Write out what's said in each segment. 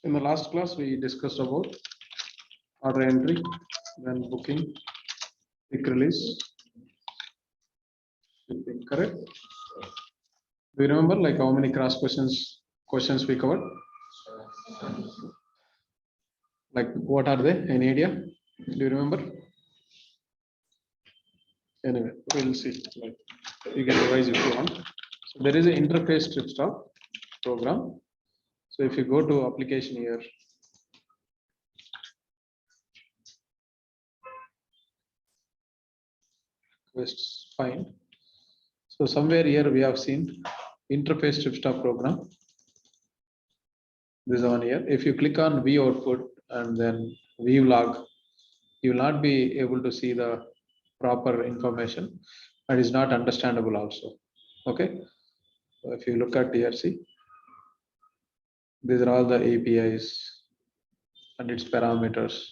In the last class, we discussed about order entry, then booking, quick release, shipping, correct? Do you remember like how many cross questions we covered? Like what are they? Any idea? Do you remember? Anyway, we'll see. Like you can revise if you want. So there is an interface strip stop program. So if you go to application here, requests fine. So somewhere here we have seen interface strip stop program. This one here. If you click on view output and then view log, you will not be able to see the proper information and is not understandable also. Okay. So if you look at here, see, these are all the APIs and its parameters.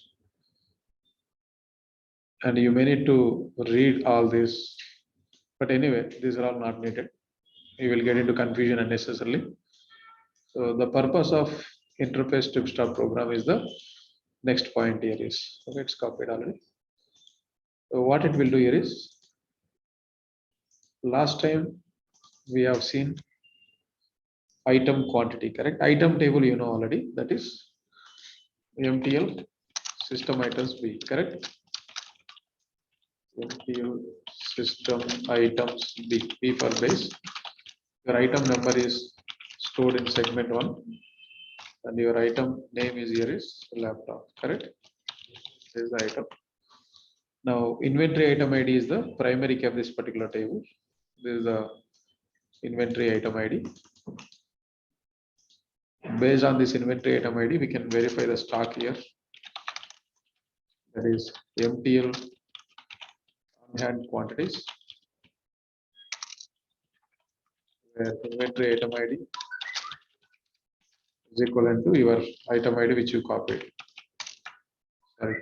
And you may need to read all this. But anyway, these are all not needed. You will get into confusion unnecessarily. So the purpose of interface strip stop program is the next point here is, okay, it's copied already. So what it will do here is, last time we have seen item quantity, correct? Item table you know already, that is MTL system items B, correct? MTL system items B for base. Your item number is stored in segment 1 and your item name is here is laptop, correct? This is the item. Now inventory item ID is the primary key of this particular table. This is the inventory item ID. Based on this inventory item ID, we can verify the stock here. That is MTL on hand quantities. Where inventory item ID is equivalent to your item ID which you copied. Sorry.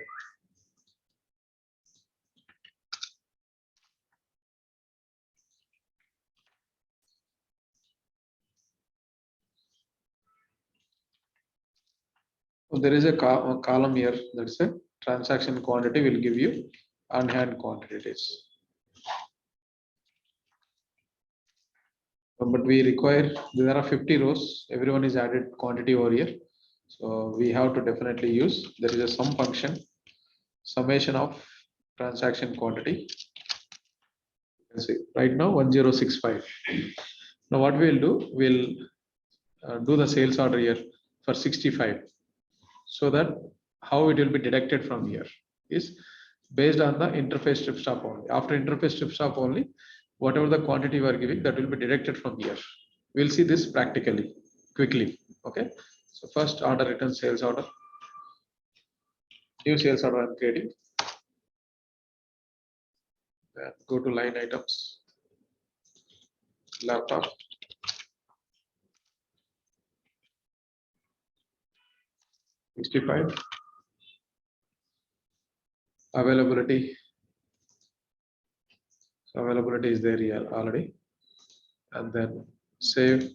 So there is a column here that's a transaction quantity will give you on hand quantities. But we require, there are 50 rows, everyone is added quantity over here. So we have to definitely use, there is a sum function, summation of transaction quantity. You can see right now 1065. Now what we'll do, we'll do the sales order here for 65. So that how it will be deducted from here is based on the interface strip stop only. After interface strip stop only, whatever the quantity we are giving, that will be deducted from here. We'll see this practically, quickly. Okay. So first order return sales order. New sales order I'm creating. Then go to line items. Laptop. $65. Availability. So availability is there here already. And then save.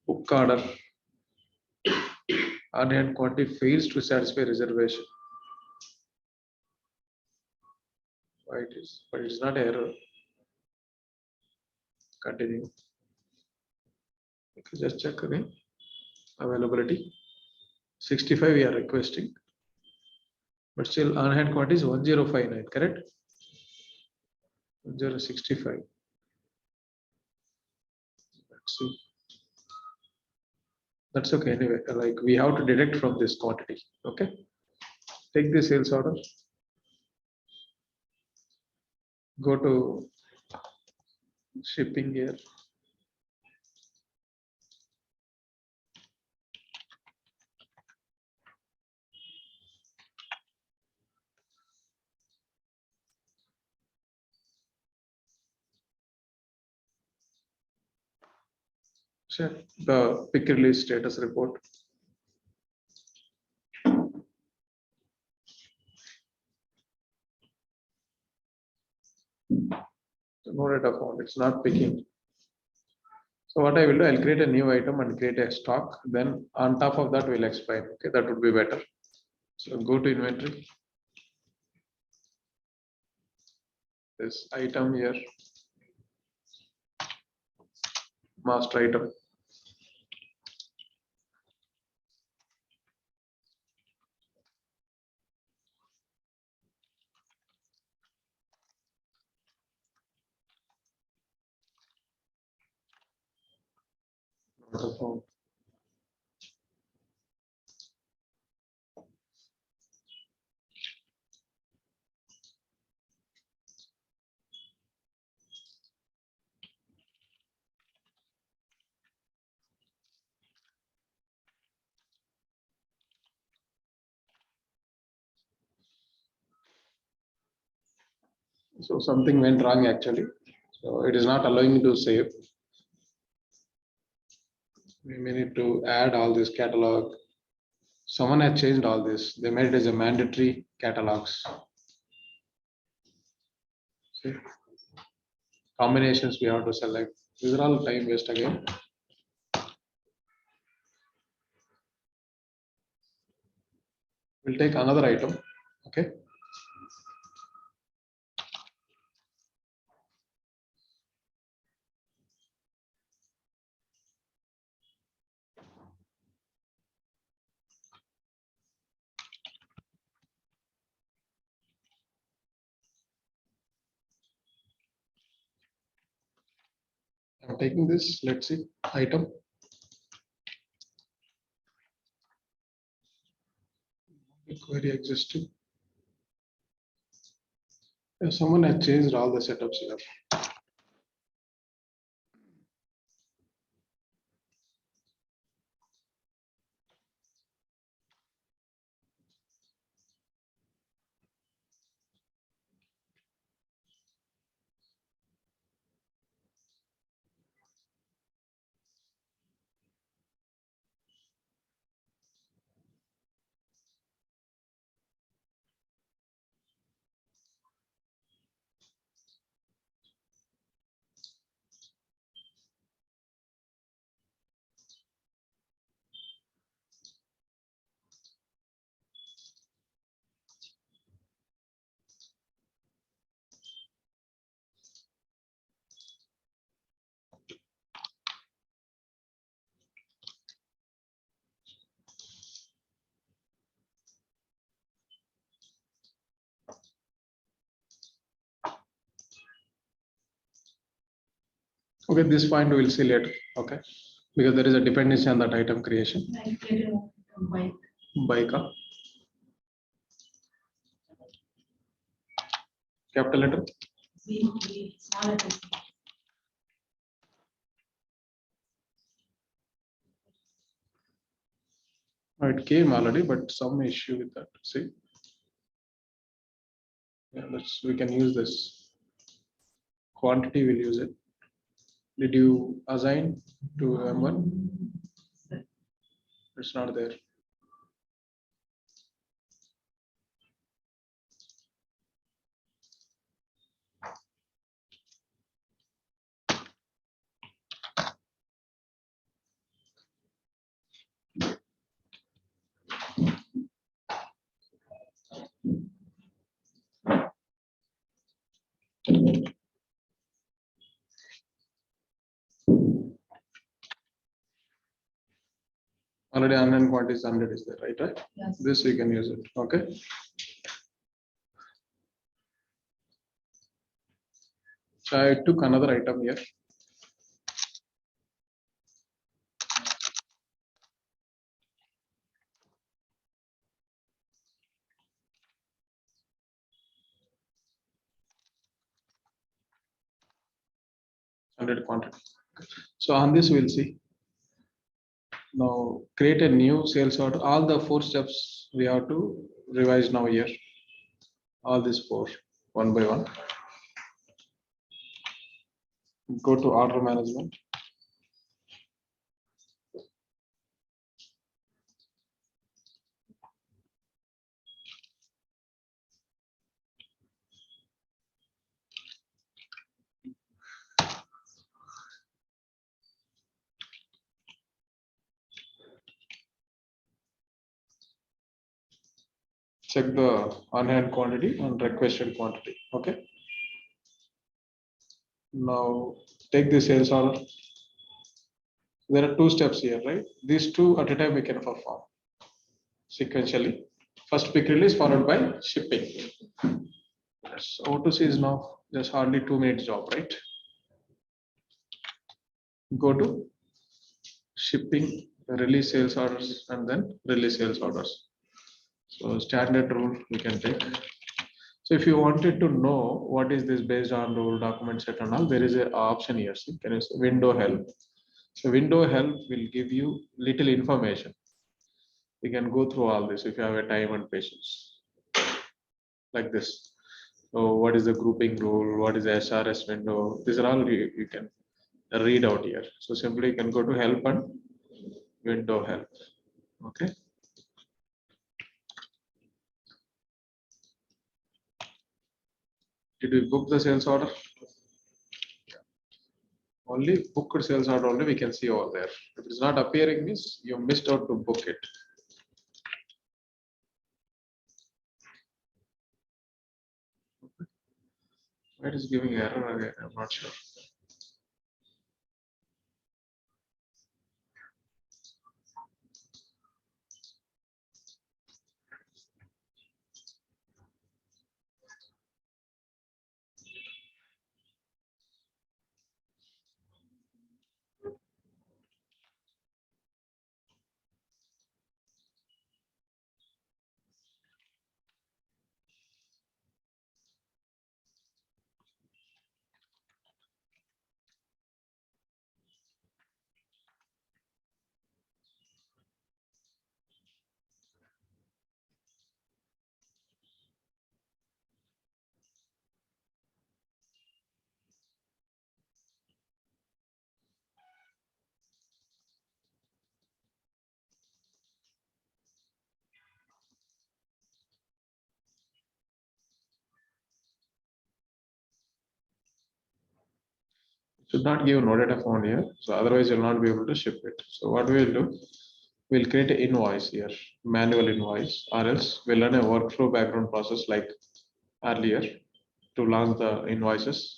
Book order. On hand quantity fails to satisfy reservation. Why it is, but it's not error. Continue. Okay, just check again. Availability 65 we are requesting, but still on hand quantity is 1059, correct? 1065. Let's see. That's okay anyway. Like we have to deduct from this quantity. Okay. Take the sales order. Go to shipping here. Check the pick release status report. No data found, it's not picking. So what I will do, I'll create a new item and create a stock. Then on top of that, we'll explain. Okay, that would be better. So go to inventory. This item here, master item. So something went wrong actually. So it is not allowing me to save. We may need to add all this catalog. Someone has changed all this. They made it as a mandatory catalogs. See, combinations we have to select. These are all time waste again. We'll take another item. Okay. I'm taking this. Let's see. Item. Query existing. Someone has changed all the setups here. Okay, this point we will see later. Okay, because there is a dependency on that item creation. Bike. Capital letter. Oh, it came already, but some issue with that. See, yeah, we can use this quantity. We'll use it. Did you assign to M1? It's not there. Already unknown quantity is 100 is there, right? Yes. This we can use it. Okay. So I took another item here. Quantity. So on this we'll see. Now create a new sales order. All the 4 steps we have to revise now here. All these 4, one by one. Go to order management. check the on hand quantity and requested quantity. Okay, now take the sales order. There are two steps here, right? These two at a time we can perform sequentially. First pick release followed by shipping. So O2C is now just hardly 2 minutes job, right? Go to shipping, release sales orders, and then release sales orders. So standard rule we can take. So if you wanted to know what is this based on rule, document set and all, there is an option here. See, can you see window help? So window help will give you little information. You can go through all this if you have a time and patience, like this. So what is the grouping rule? What is the SRS window? These are all you can read out here. So simply you can go to help and window help. Okay. Did we book the sales order? Only booked sales order only we can see over there. If it's not appearing, means you missed out to book it. Why it is giving error again? I'm not sure. Should not give no data found here. So otherwise you'll not be able to ship it. So what we'll do, we'll create an invoice here, manual invoice, or else we'll run a workflow background process like earlier to launch the invoices.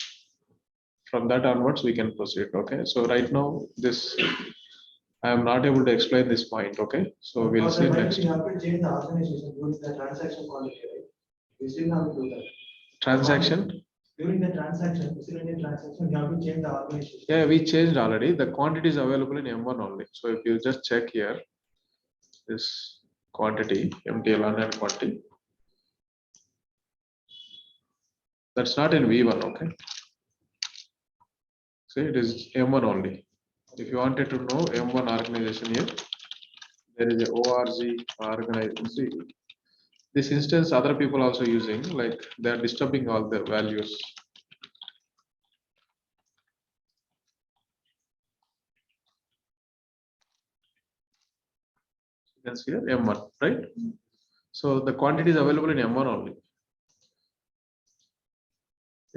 From that onwards, we can proceed. Okay. So right now, this I am not able to explain this point. Okay. So we'll see next. You have to change the organization during the transaction quantity, right? We still have to do that. Transaction. During the transaction, miscellaneous transaction, you have to change the organization. Yeah, we changed already. The quantity is available in M1 only. So if you just check here, this quantity, MTL and quantity, that's not in V1. Okay. So it is M1 only. If you wanted to know M1 organization here, there is a ORG organization. See, this instance other people also using, like they are disturbing all the values. You can see here M1, right? So the quantity is available in M1 only.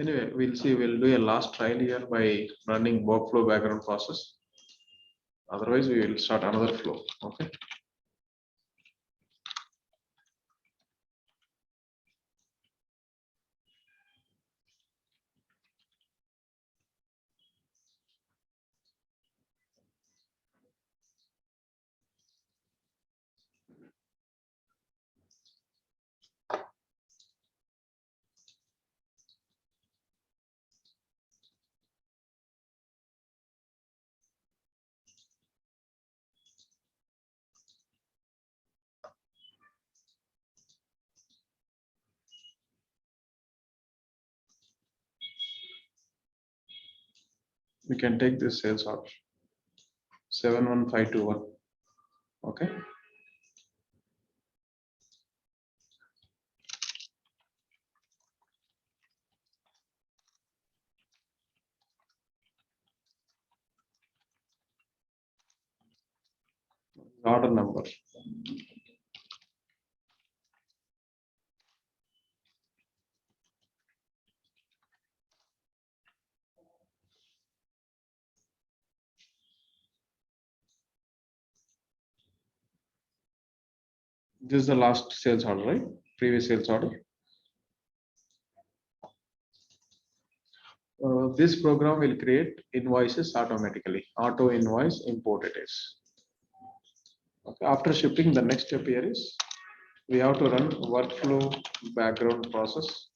Anyway, we'll see, we'll do a last trial here by running workflow background process. Otherwise, we will start another flow. Okay. We can take this sales order 71521. Okay. Order number. This is the last sales order, right? previous sales order. This program will create invoices automatically. Auto invoice import it is. Okay. After shipping, the next step here is we have to run workflow background process,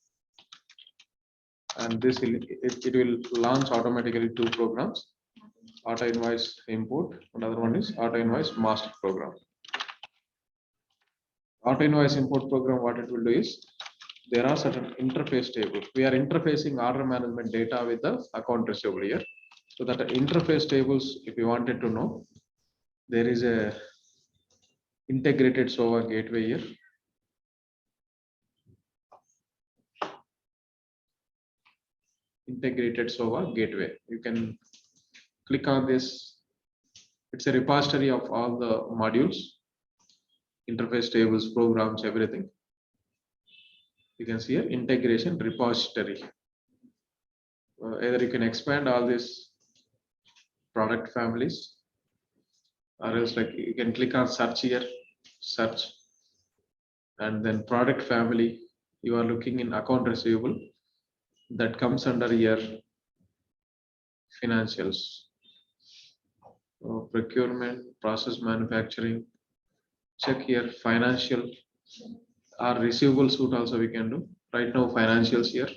and this will it will launch automatically two programs: auto invoice import. Another one is auto invoice master program. Auto invoice import program, what it will do is there are certain interface tables. We are interfacing order management data with the account receivable here. So that interface tables, if you wanted to know, there is a integrated SOA gateway here. Integrated SOA gateway. You can click on this. It's a repository of all the modules, interface tables, programs, everything. You can see an integration repository. Either you can expand all these product families, or else like you can click on search here, search, and then product family. You are looking in account receivable, that comes under your financials. Procurement, process manufacturing, check here financial or receivable suit also we can do. Right now financials here,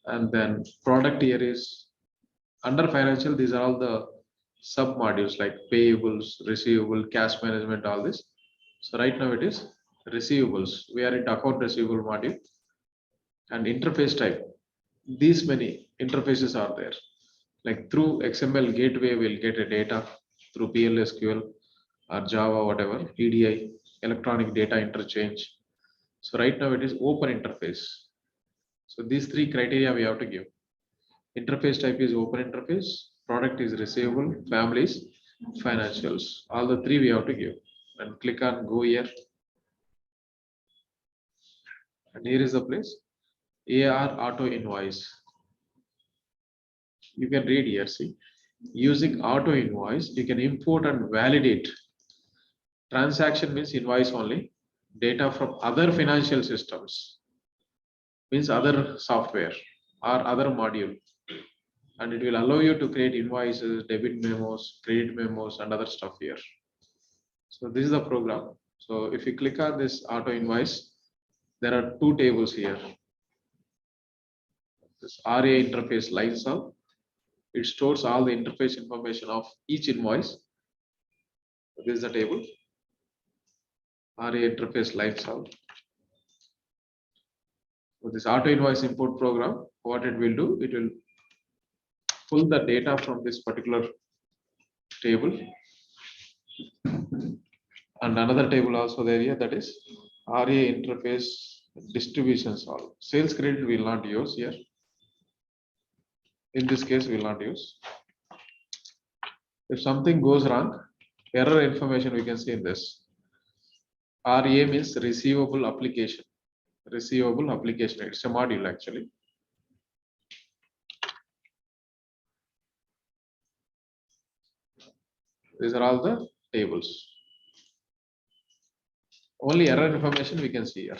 and then product here is under financial. These are all the sub modules like payables, receivable, cash management, all this. So right now it is receivables. We are in account receivable module, and interface type. These many interfaces are there. Like through XML gateway, we'll get a data through PLSQL or Java, whatever, EDI, electronic data interchange. So right now it is open interface. So these three criteria we have to give. Interface type is open interface, product is receivable, families, financials. All the three we have to give. And click on go here. And here is the place. AR auto invoice. You can read here, see. Using auto invoice, you can import and validate. Transaction means invoice only. Data from other financial systems means other software or other module, and it will allow you to create invoices, debit memos, credit memos, and other stuff here. So this is the program. So if you click on this auto invoice, there are two tables here. This RA interface lines up. It stores all the interface information of each invoice. This is the table. RA interface lines out. So this auto invoice import program, what it will do, it will pull the data from this particular table, and another table also there here, that is RA interface distributions. All sales credit will not use here. In this case, we will not use. If something goes wrong, error information we can see in this. RA means receivable application. Receivable application. It's a module actually. These are all the tables. Only error information we can see here.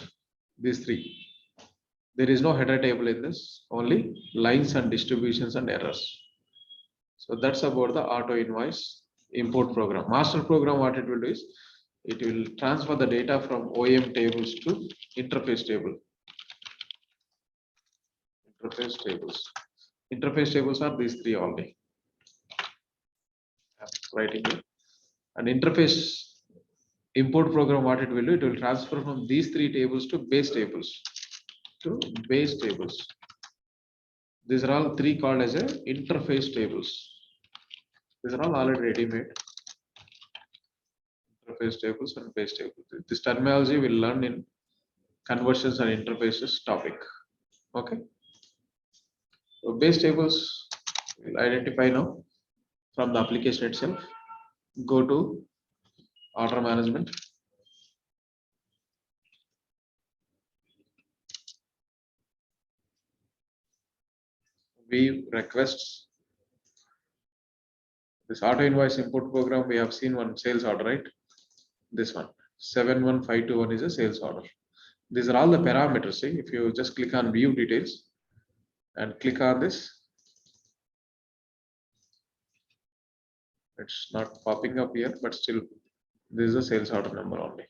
These three. There is no header table in this, only lines and distributions and errors. So that's about the auto invoice import program. Master program, what it will do is, it will transfer the data from OEM tables to interface table. Interface tables. Interface tables are these three only. Right here. And interface import program, what it will do, it will transfer from these three tables to base tables. These are all three called as a interface tables. These are all already ready-made. Interface tables and base tables. This terminology we'll learn in conversions and interfaces topic. Okay. So base tables we'll identify now from the application itself. Go to order management. View requests. This auto invoice import program, we have seen one sales order, right? This one 71521 is a sales order. These are all the parameters. See, if you just click on view details and click on this, it's not popping up here, but still this is a sales order number only.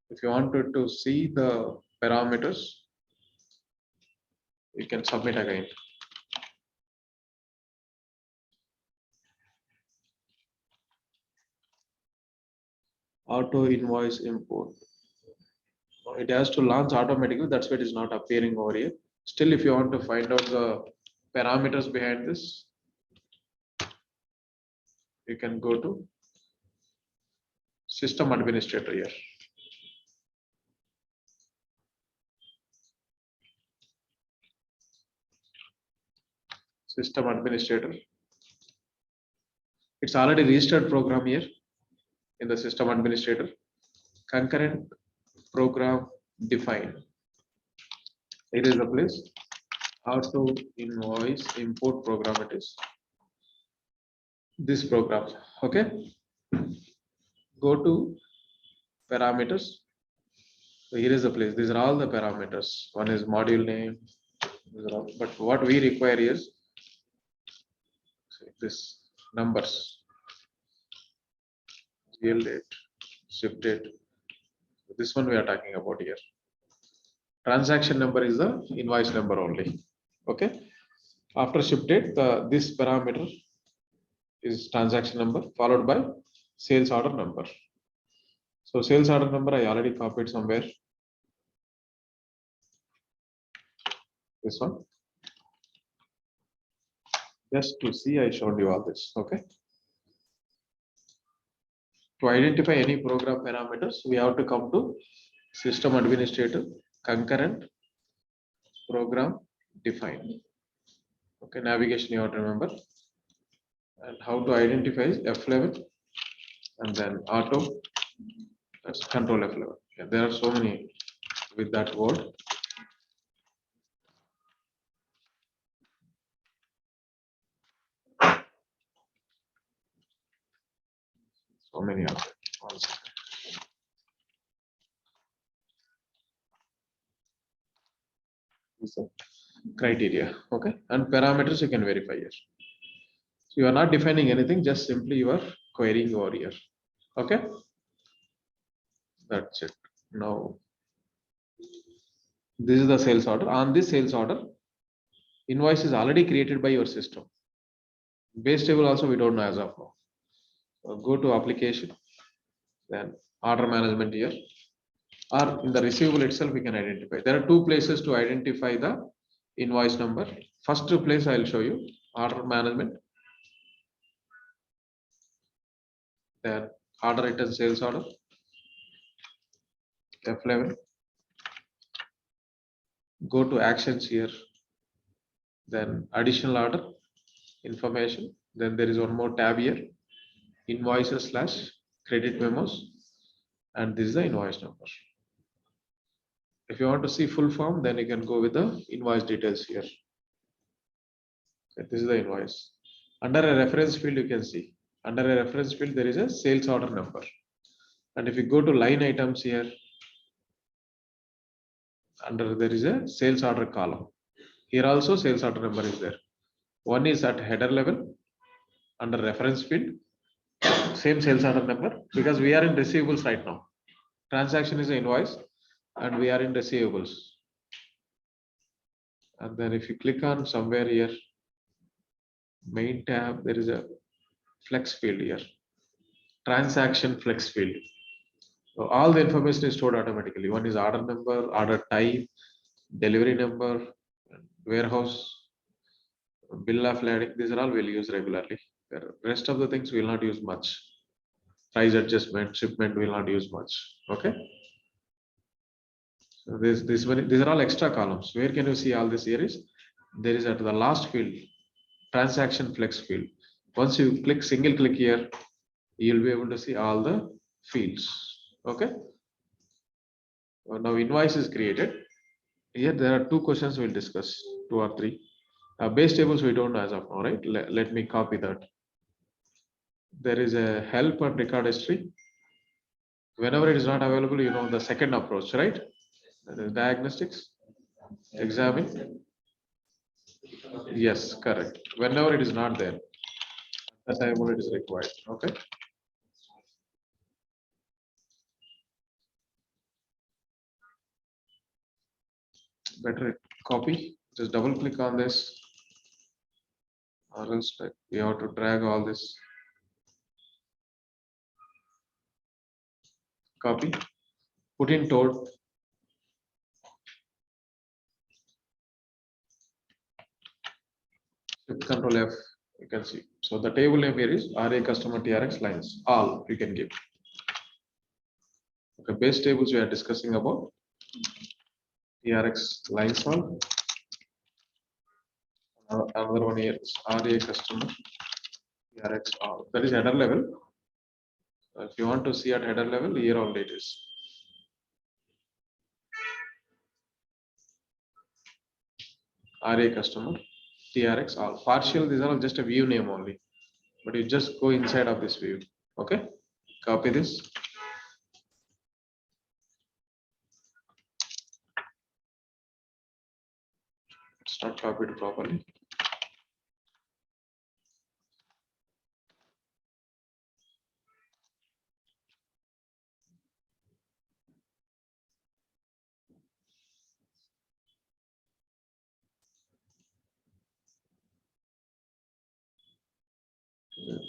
If you wanted to see the parameters, you can submit again. Auto invoice import. It has to launch automatically. That's why it is not appearing over here. Still, if you want to find out the parameters behind this, you can go to system administrator here. System administrator. It's already registered program here in the system administrator. Concurrent program define. It is the place. Auto invoice import program it is. This program. Okay. Go to parameters. So here is the place. These are all the parameters. One is module name. But what we require is this numbers. GL date, ship date. This one we are talking about here. Transaction number is the invoice number only. Okay. After ship date, this parameter is transaction number followed by sales order number. So sales order number I already copied somewhere. This one. Just to see, I showed you all this. Okay. To identify any program parameters, we have to come to system administrator, concurrent program define. Okay, navigation you have to remember. And how to identify F11 and then auto, that's control F11. Yeah, there are so many with that word. So many of them. Also. So, criteria, okay, and parameters you can verify here. So you are not defining anything, just simply you are querying over here. Okay, that's it. Now, this is the sales order. On this sales order, invoice is already created by your system. Base table also we don't know as of now. So go to application, then order management here, or in the receivable itself we can identify. There are two places to identify the invoice number. First place I will show you, order management, then order return sales order, F11. Go to actions here, then additional order information. Then there is one more tab here, invoices / credit memos, and this is the invoice number. If you want to see full form, then you can go with the invoice details here. Okay, this is the invoice. Under a reference field, you can see under a reference field there is a sales order number, and if you go to line items here, under there is a sales order column. Here also sales order number is there. One is at header level under reference field, same sales order number, because we are in receivables right now. Transaction is an invoice and we are in receivables. And then if you click on somewhere here, main tab, there is a flex field here, transaction flex field. So all the information is stored automatically. One is order number, order type, delivery number, warehouse, bill of lading. These are all we'll use regularly. The rest of the things we will not use much. Price adjustment, shipment will not use much. Okay. So these are all extra columns. Where can you see all this here is? There is at the last field, transaction flex field. Once you click single click here, you'll be able to see all the fields. Okay. Now invoice is created. Here there are two questions we'll discuss, 2 or 3. Base tables we don't know as of now, right? Let me copy that. There is a help and record history. Whenever it is not available, you know the second approach, right? That is diagnostics, examine. Yes, correct. Whenever it is not there, the time when it is required. Okay. Better copy. Just double click on this, or else like we have to drag all this. Copy. Put in toad. Shift Control F. You can see. So the table name here is RA customer TRX lines. All you can give. Okay. Base tables we are discussing about. TRX lines all. Another one here is RA customer TRX all. That is header level. If you want to see at header level, here only it is. RA customer TRX all. Partial, these are all just a view name only. But you just go inside of this view. Okay. Copy this. It's not copied properly.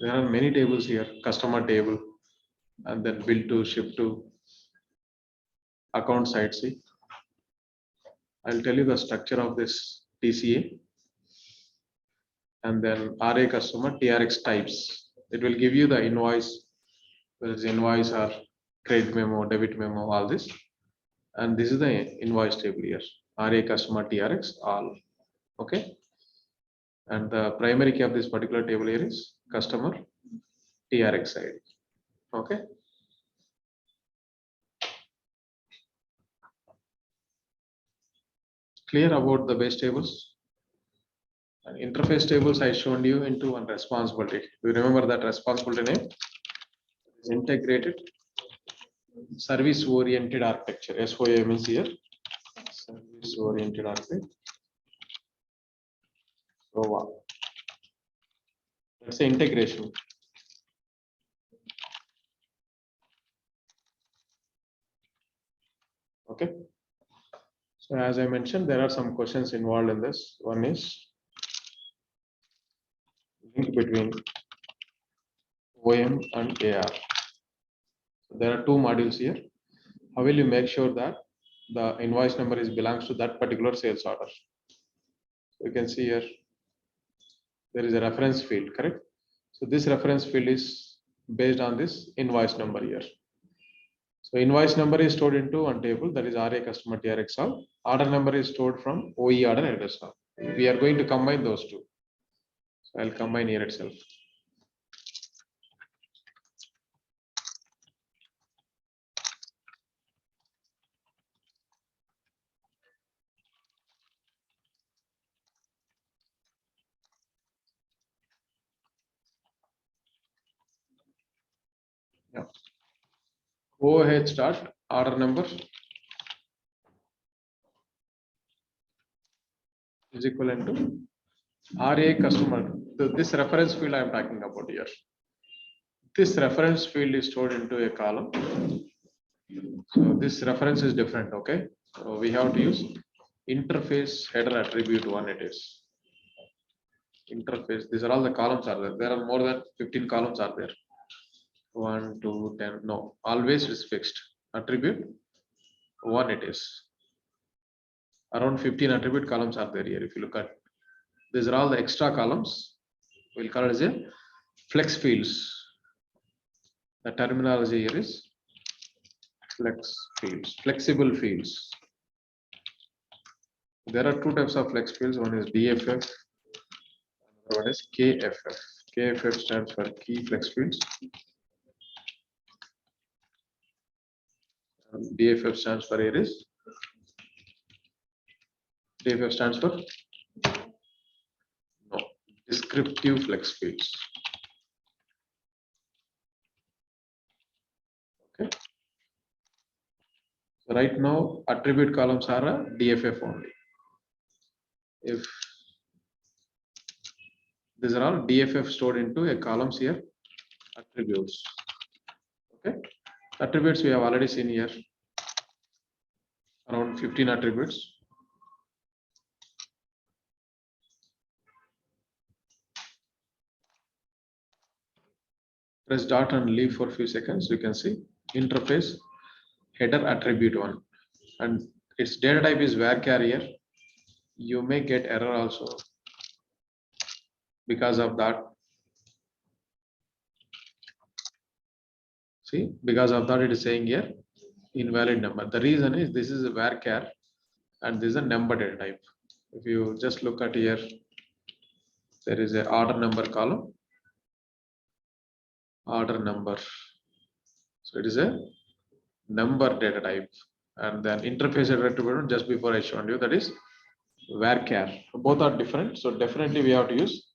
There are many tables here, customer table, and then bill to, ship to, account side. See, I'll tell you the structure of this TCA, and then RA customer TRX types. It will give you the invoice, whether it's invoice or credit memo, debit memo, all this. And this is the invoice table here, RA customer TRX all. Okay. And the primary key of this particular table here is customer TRX ID. Okay. Clear about the base tables? And interface tables I showed you into one responsibility. Do you remember that responsibility name? It's integrated service oriented architecture. SOAM is here. Service oriented architecture. So wow. Let's say integration. Okay. So as I mentioned, there are some questions involved in this. One is link between OM and AR. So there are two modules here. How will you make sure that the invoice number is belongs to that particular sales order? So you can see here, there is a reference field, correct? So this reference field is based on this invoice number here. So invoice number is stored into one table, that is RA customer TRX all. Order number is stored from OE order address all. We are going to combine those two. So I'll combine here itself. Yeah. Go ahead, start order number is equivalent to RA customer. So this reference field I am talking about here. This reference field is stored into a column. So this reference is different. Okay. So we have to use interface header attribute one. It is interface. These are all the columns are there. There are more than 15 columns are there. 1, 2, 10. No, always is fixed. Attribute one. It is around 15 attribute columns are there here. If you look at these are all the extra columns. We'll call it as a flex fields. The terminology here is flex fields, flexible fields. There are two types of flex fields. One is DFF, another one is KFF. KFF stands for key flex fields. And DFF stands for areas. DFF stands for no, descriptive flex fields. Okay. Right now, attribute columns are a DFF only. If these are all DFF stored into a columns here, attributes. Okay, attributes we have already seen here, around 15 attributes. Press dot and leave for a few seconds. You can see interface header attribute one, and its data type is varchar here. You may get error also because of that. See, because of that, it is saying here invalid number. The reason is this is a varchar and this is a number data type. If you just look at here, there is a order number column, order number. So it is a number data type, and then interface attribute just before I showed you, that is varchar. Both are different, so definitely we have to use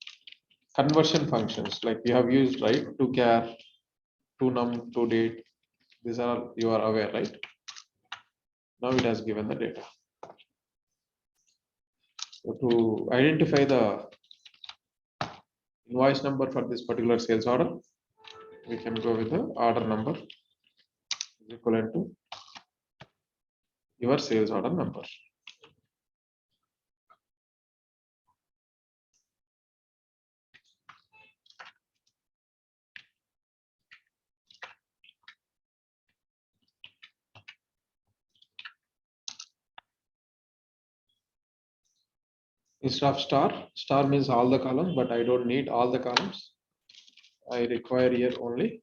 conversion functions like we have used, right? To char, to num, to date. These are, you are aware, right? Now it has given the data. So to identify the invoice number for this particular sales order, we can go with the order number is equivalent to your sales order number. Instead of star, star means all the columns, but I don't need all the columns. I require here only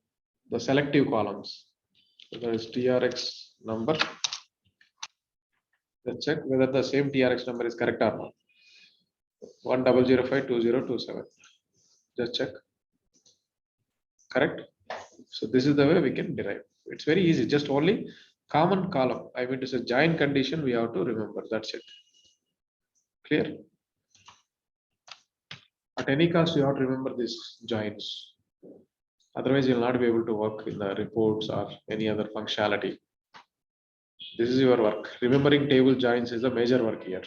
the selective columns. So there is TRX number. Let's check whether the same TRX number is correct or not. 10052027. Just check. Correct. So this is the way we can derive. It's very easy. Just only common column. I mean to say join condition we have to remember. That's it. Clear? At any cost, you have to remember these joins. Otherwise, you'll not be able to work in the reports or any other functionality. This is your work. Remembering table joins is a major work here.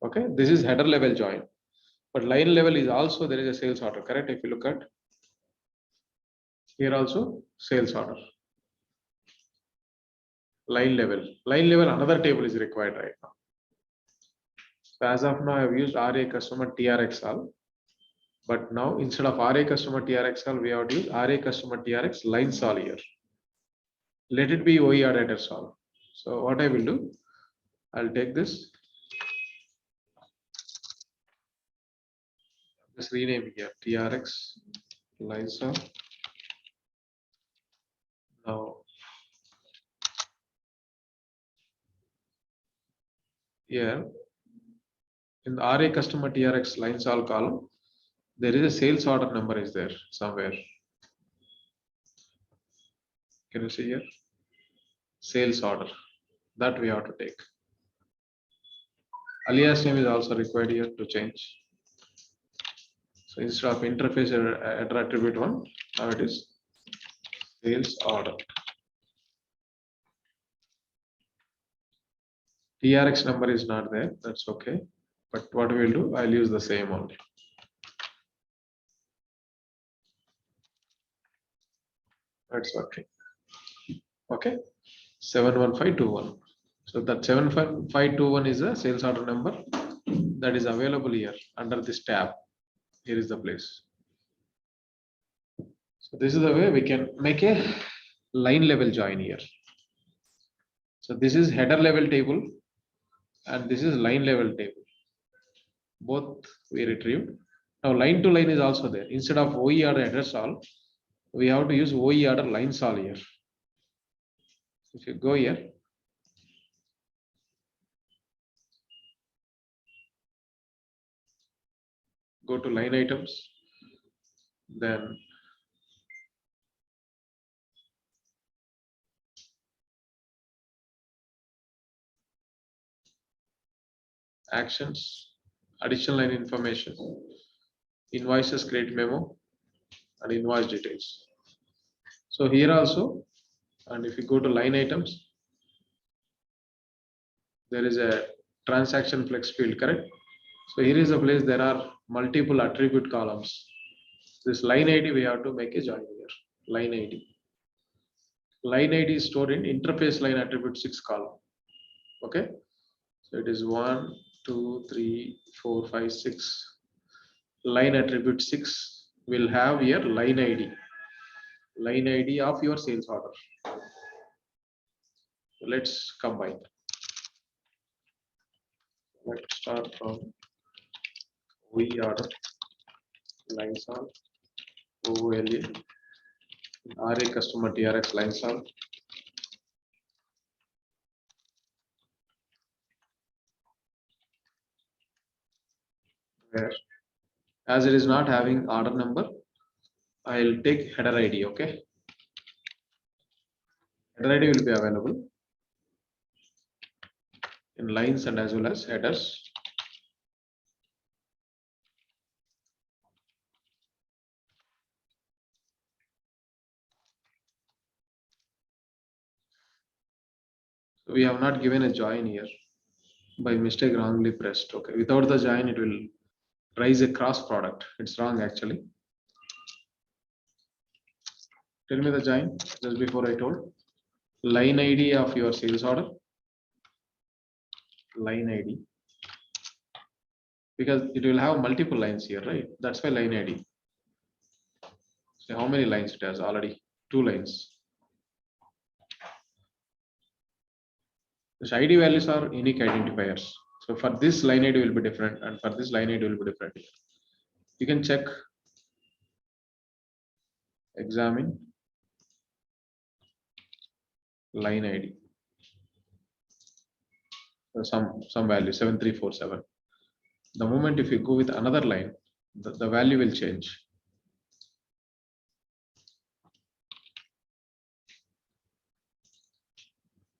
Okay, this is header level join, but line level is also there is a sales order, correct? If you look at here also sales order. Line level, another table is required right now. So as of now, I have used RA customer TRX all, but now instead of RA customer TRX all, we have to use RA customer TRX lines all here. Let it be OER data solve. So what I will do, I'll take this, just rename here TRX lines all. Now here in the RA customer TRX lines all column, there is a sales order number is there somewhere. Can you see here? Sales order that we have to take. Alias name is also required here to change. So instead of interface header attribute one, now it is sales order. TRX number is not there. That's okay. But what we'll do, I'll use the same only. That's okay. Okay. 71521. So that 71521 is a sales order number that is available here under this tab. Here is the place. So this is the way we can make a line level join here. So this is header level table and this is line level table. Both we retrieved. Now line to line is also there. Instead of OER address all, we have to use OER lines all here. If you go here, go to line items, then actions, additional line information, invoices, create memo, and invoice details. So here also And if you go to line items, there is a transaction flex field, correct? So here is a place there are multiple attribute columns. This line ID we have to make a join here. Line ID. Line ID is stored in interface line attribute 6 column. Okay. So it is 1, 2, 3, 4, 5, 6. Line attribute 6 will have here line ID. Line ID of your sales order. So let's combine. Let's start from we order line solve OLA RA customer TRX line solve. Where as it is not having order number, I'll take header ID. Okay, header ID will be available in lines and as well as headers. So we have not given a join here, by mistake wrongly pressed. Okay, without the join it will raise a cross product. It's wrong actually. Tell me the join just before I told. Line ID of your sales order. Line ID. Because it will have multiple lines here, right? That's why line ID. So how many lines it has already? 2 lines. This ID values are unique identifiers. So for this line ID will be different, and for this line ID will be different. You can check, examine line ID. Some value 7347. The moment if you go with another line, the value will change.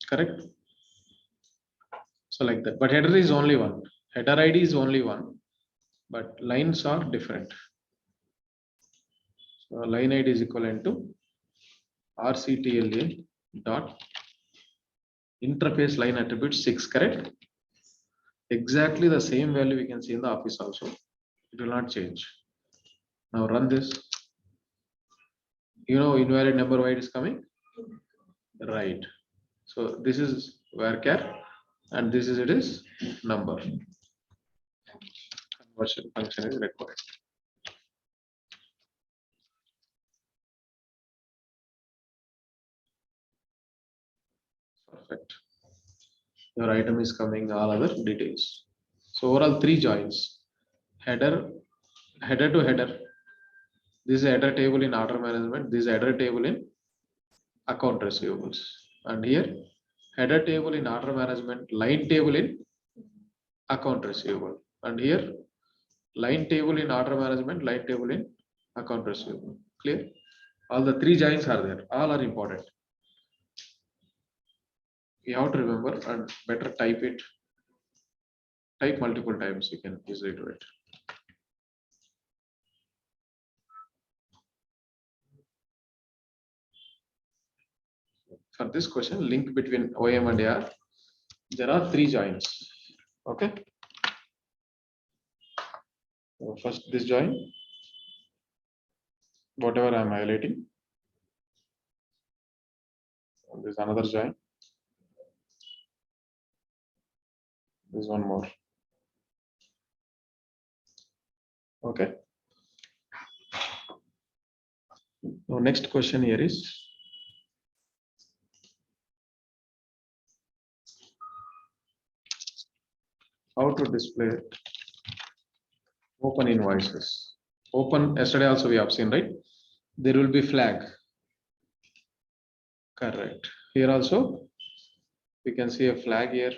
Correct? So like that, but header is only one. Header ID is only one, but lines are different. So line ID is equivalent to RCTLA dot interface line attribute 6, correct? Exactly the same value we can see in the office also. It will not change. Now run this. You know invalid number why it is coming? Right. So this is varchar and this is it is number. Conversion function is required. Perfect. Your item is coming, all other details. So overall 3 joins. Header to header. This is a header table in order management. This is a header table in account receivables. And here header table in order management, line table in account receivable. And here line table in order management, line table in account receivable. Clear? All the 3 joins are there. All are important. You have to remember and better type it. Type multiple times, you can easily do it. For this question, link between OM and AR, there are 3 joins. Okay. So first this join, whatever I am highlighting. And there's another join. There's one more. Okay. Now next question here is how to display open invoices. Open, yesterday also we have seen, right? There will be flag. Correct. Here also we can see a flag here.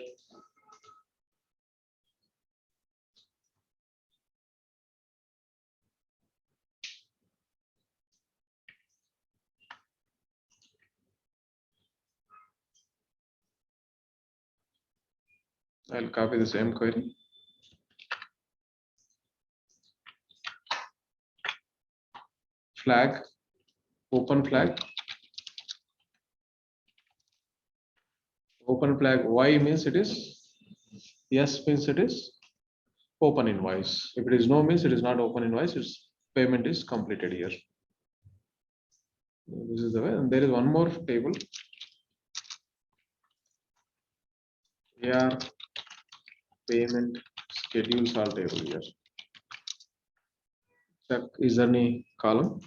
I'll copy the same query. Flag, open flag. Open flag Y means it is, yes means it is open invoice. If it is no means it is not open invoice, its payment is completed here. This is the way, and there is one more table. AR payment schedules all table here. Check, is there any column?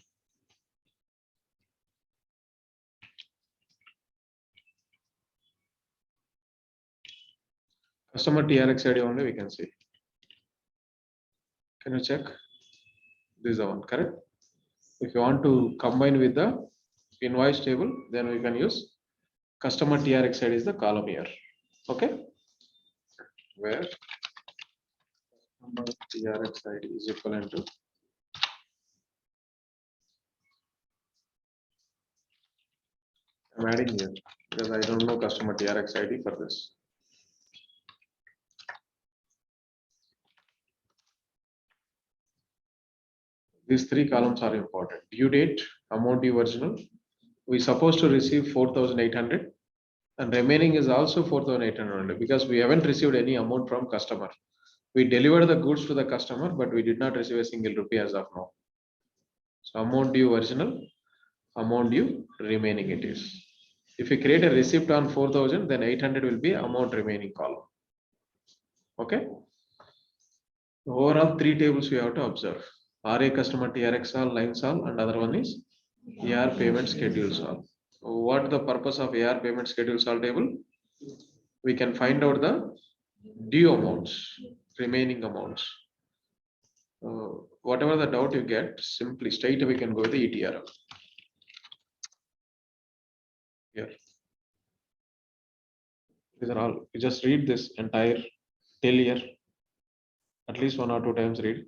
Customer TRX ID only we can see. Can you check? This is the one, correct? If you want to combine with the invoice table, then we can use customer TRX ID is the column here. Okay? Where customer TRX ID is equivalent to I'm adding here because I don't know customer TRX ID for this. These three columns are important. Due date, amount due original. We supposed to receive 4,800 and remaining is also 4,800 because we haven't received any amount from customer. We delivered the goods to the customer, but we did not receive a single rupee as of now. So amount due original, amount due remaining it is. If we create a receipt on 4,000, then 800 will be amount remaining column. Okay. Overall, three tables we have to observe. RA customer TRX all, lines all, and other one is AR payment schedules all. What the purpose of AR payment schedules all table? We can find out the due amounts, remaining amounts. Whatever the doubt you get, simply straight we can go with the ETRL. Here. These are all. You just read this entire till here. At least 1 or 2 times read.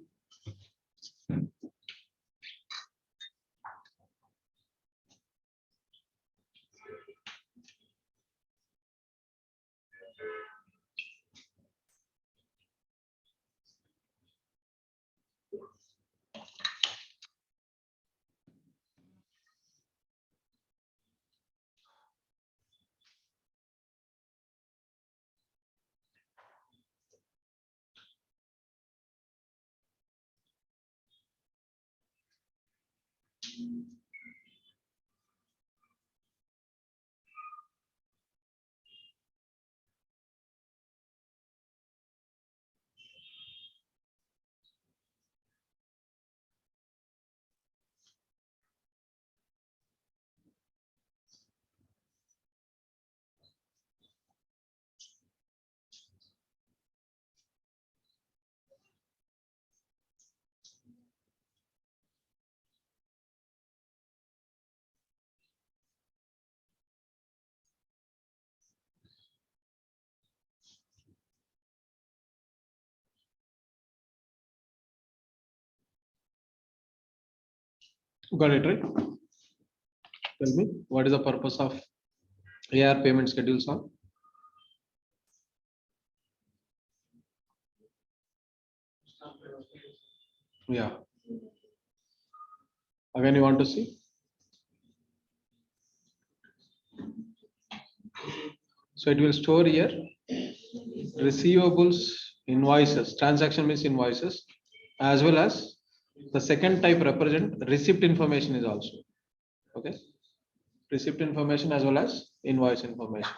Got it, right? Tell me, what is the purpose of AR payment schedules on? Yeah. Again, you want to see? So it will store here receivables, invoices, transaction means invoices, as well as the second type represent receipt information is also. Okay. Receipt information as well as invoice information.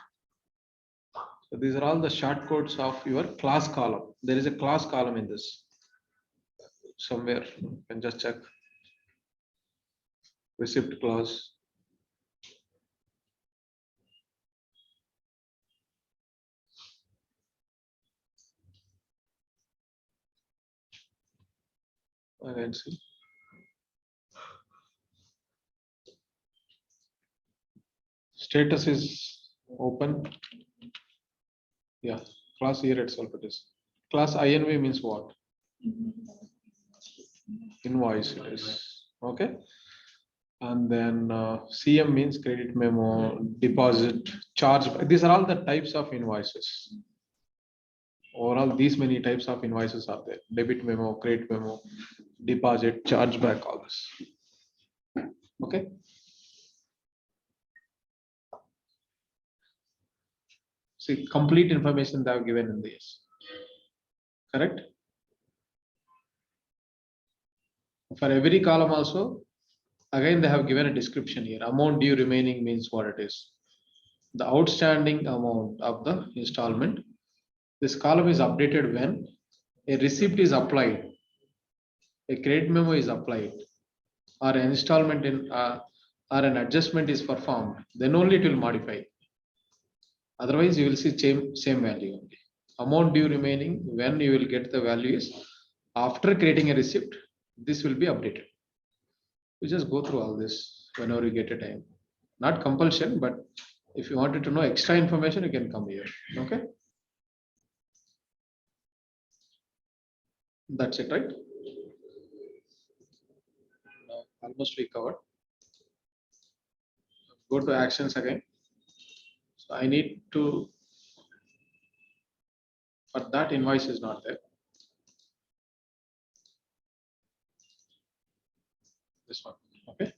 So these are all the short codes of your class column. There is a class column in this. Somewhere you can just check. Receipt clause. Again, see. Status is open. Yeah, class here itself it is. Class INV means what? Invoice it is. Okay. And then CM means credit memo, deposit, charge. These are all the types of invoices. Overall, these many types of invoices are there. Debit memo, credit memo, deposit, chargeback, all this. Okay. See, complete information they have given in this. Correct? For every column also, again they have given a description here. Amount due remaining means what it is. The outstanding amount of the installment. This column is updated when a receipt is applied, a credit memo is applied, or an installment in or an adjustment is performed. Then only it will modify. Otherwise, you will see same value only. Amount due remaining, when you will get the value is after creating a receipt, this will be updated. You just go through all this whenever you get a time. Not compulsion, but if you wanted to know extra information, you can come here. Okay. That's it, right? Now, almost we covered. Go to actions again. So I need to, for that invoice is not there. This one. Okay.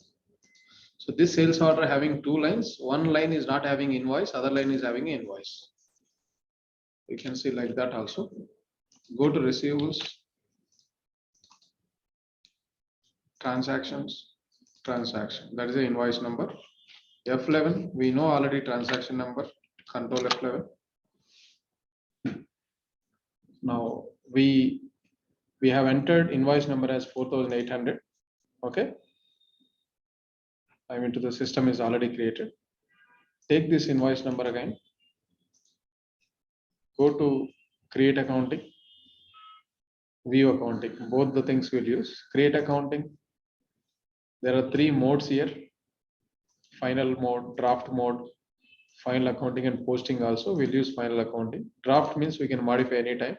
So this sales order having two lines. One line is not having invoice, other line is having invoice. You can see like that also. Go to receivables, transactions, transaction. That is the invoice number. F11, we know already transaction number, control F11. Now we have entered invoice number as 4,800. Okay. I mean to the system is already created. Take this invoice number again. Go to create accounting, view accounting. Both the things we'll use. Create accounting. There are three modes here. Final mode, draft mode, final accounting and posting also. We'll use final accounting. Draft means we can modify anytime.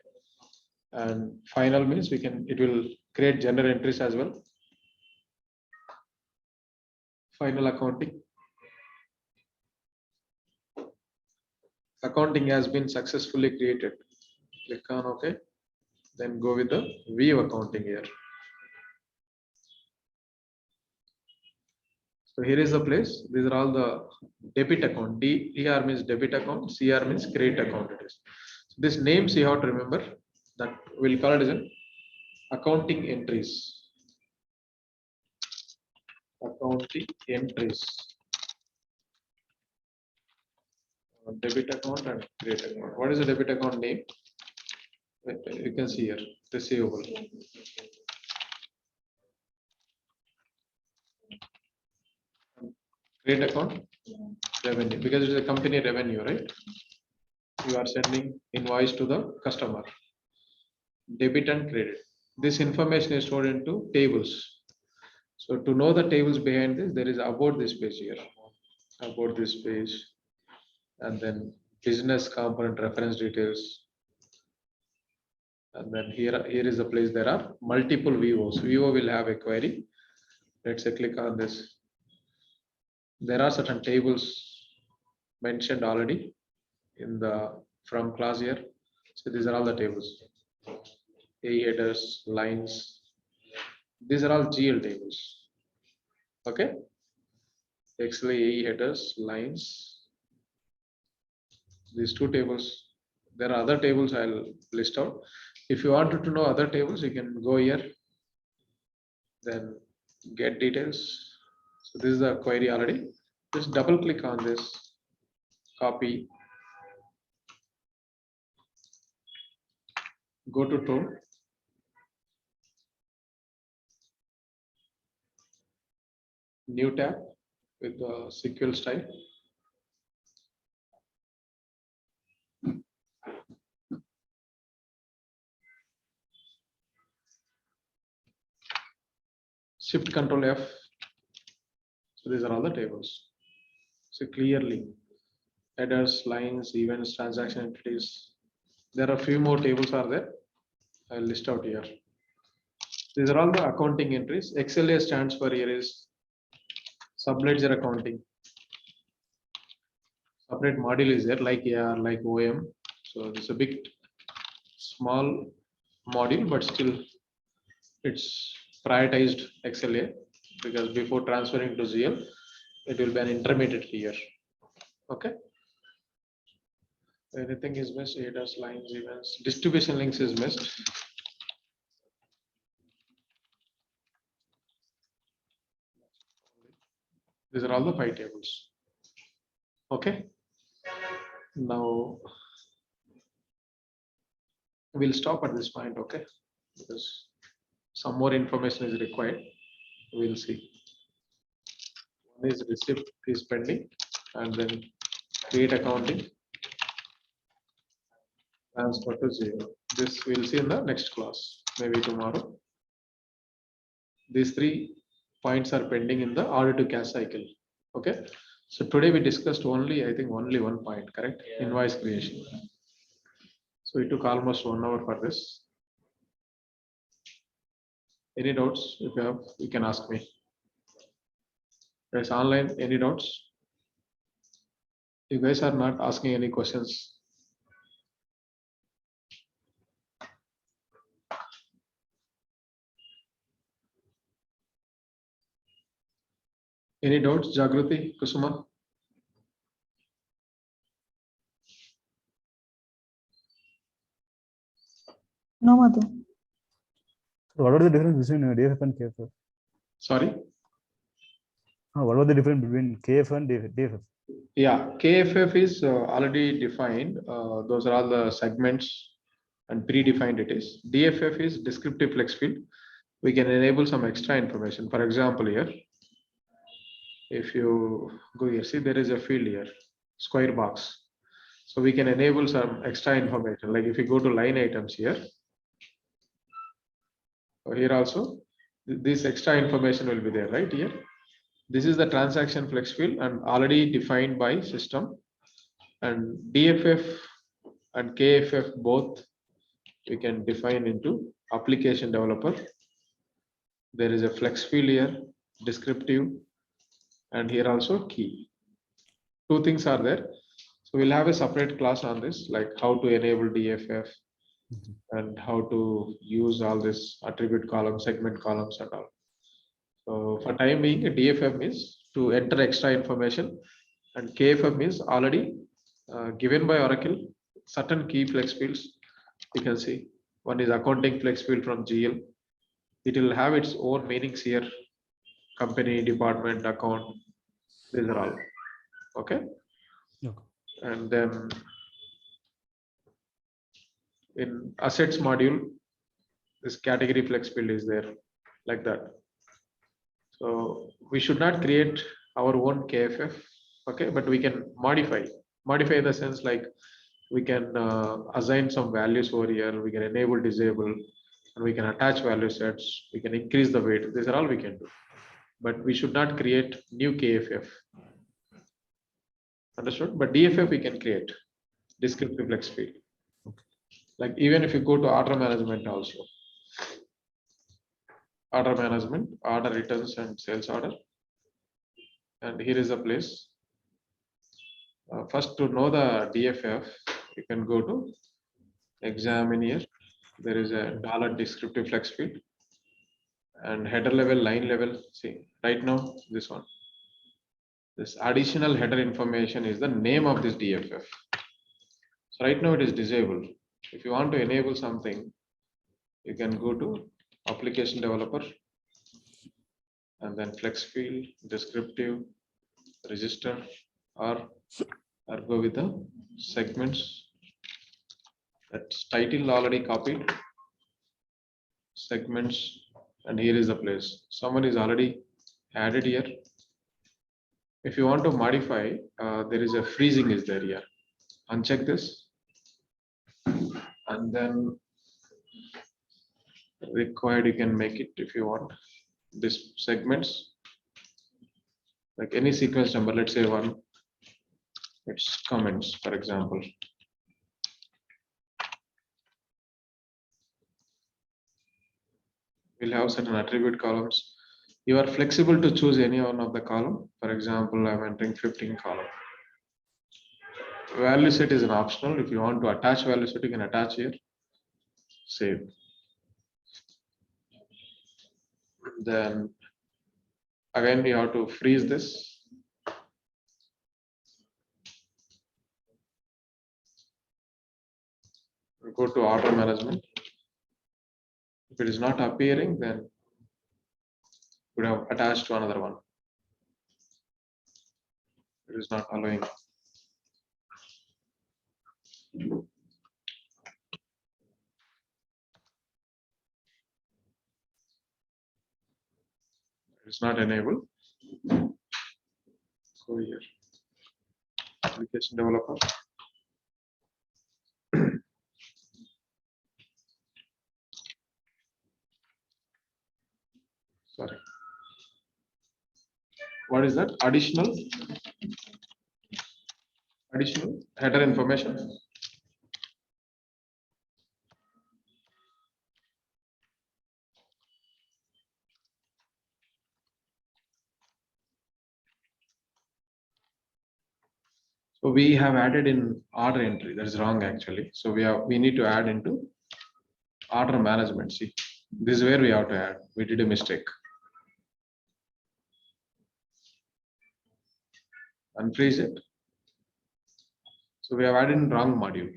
And final means it will create general entries as well. Final accounting. Accounting has been successfully created. Click on OK. Then go with the view accounting here. So here is the place. These are all the debit account. DR means debit account. CR means credit account. It is. So this names you have to remember. That we'll call it as an accounting entries. Accounting entries. Debit account and credit account. What is the debit account name? You can see here, receivable. Credit account, revenue, because it is a company revenue, right? You are sending invoice to the customer. Debit and credit. This information is stored into tables. So to know the tables behind this, there is about this page here, about this page, and then business component reference details. And then here is the place there are multiple VOs. VO will have a query. Let's say click on this. There are certain tables mentioned already in the from class here. So these are all the tables. A headers, lines. These are all GL tables. Okay. Actually, A headers, lines. These two tables. There are other tables I'll list out. If you wanted to know other tables, you can go here. Then get details. So this is the query already. Just double click on this, copy, go to tool, new tab with the SQL style. Shift Control F. So these are all the tables. So clearly, headers, lines, events, transaction entities. There are a few more tables are there. I'll list out here. These are all the accounting entries. XLA stands for here is subledger accounting. Separate module is there like AR, like OM. So it's a big, small module, but still it's prioritized XLA because before transferring to ZL, it will be an intermediate here. Okay. Anything is missed, ADAS lines, events, distribution links is missed. These are all the 5 tables. Okay. Now we'll stop at this point, okay? Because some more information is required. We'll see. One is receipt is pending, and then create accounting, transfer to 0. This we'll see in the next class, maybe tomorrow. These 3 points are pending in the order to cash cycle. Okay. So today we discussed only, I think only 1 point, correct? Yeah. Invoice creation. So it took almost 1 hour for this. Any doubts? If you have, you can ask me. Guys, online, any doubts? You guys are not asking any questions. Any doubts, Jagruti, Kusuma? No, Madhu. So what was the difference between DFF and KFF? Sorry? What was the difference between KF and DFF? Yeah, KFF is already defined. Those are all the segments and predefined it is. DFF is descriptive flex field. We can enable some extra information. For example, here, if you go here, see there is a field here, square box. So we can enable some extra information. Like if you go to line items here, here also, this extra information will be there, right here. This is the transaction flex field and already defined by system. And DFF and KFF both we can define into application developer. There is a flex field here, descriptive, and here also key. 2 things are there. So we'll have a separate class on this, like how to enable DFF and how to use all this attribute column, segment columns and all. So for time being, a DFF is to enter extra information, and KFF is already given by Oracle certain key flex fields. You can see one is accounting flex field from GL. It will have its own meanings here. Company, department, account. These are all okay. Okay. And then in assets module, this category flex field is there like that. So we should not create our own KFF, okay, but we can modify the sense like we can assign some values over here, we can enable, disable, and we can attach value sets, we can increase the weight. These are all we can do, but we should not create new KFF. Understood? But DFF we can create descriptive flex field. Okay. Like even if you go to order management also, order management, order returns and sales order, and here is a place. First, to know the DFF, you can go to examine here. There is a dollar descriptive flex field and header level, line level. See right now this one. This additional header information is the name of this DFF. So right now it is disabled. If you want to enable something, you can go to application developer and then flex field, descriptive, register, or go with the segments. That's title already copied. Segments, and here is the place. Someone is already added here. If you want to modify, there is a freezing is there here. Uncheck this, and then required you can make it if you want. This segments, like any sequence number, let's say 1. It's comments, for example. We'll have certain attribute columns. You are flexible to choose any one of the column. For example, I'm entering 15 column. Value set is an optional. If you want to attach value set, you can attach here. Save. Then again, you have to freeze this. go to order management. If it is not appearing, then we have attached to another one. It is not allowing. It's not enabled. Go here. Application developer. Sorry. What is that? Additional header information. So we have added in order entry. That is wrong actually. So we need to add into order management. See, this is where we have to add. We did a mistake. Unfreeze it. So we have added in wrong module.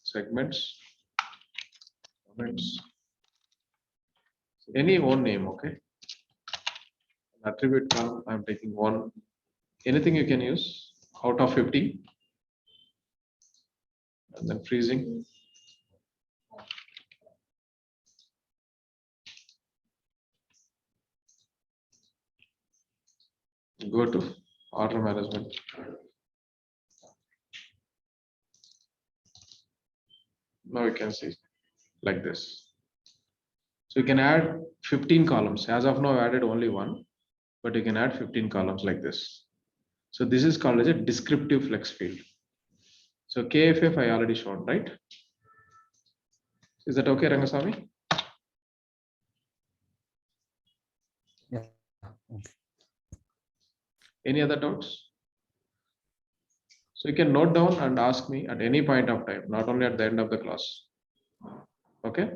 Segments, comments, any one name, okay? Attribute column, I'm taking one. Anything you can use out of 50. And then freezing. Go to order management. Now you can see like this. So you can add 15 columns. As of now, I added only one, but you can add 15 columns like this. So this is called as a descriptive flex field. So KFF I already showed, right? Is that okay, Rangasamy? Yeah. Okay. Any other doubts? So you can note down and ask me at any point of time, not only at the end of the class. Okay.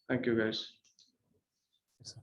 Thank you guys. Yes, sir.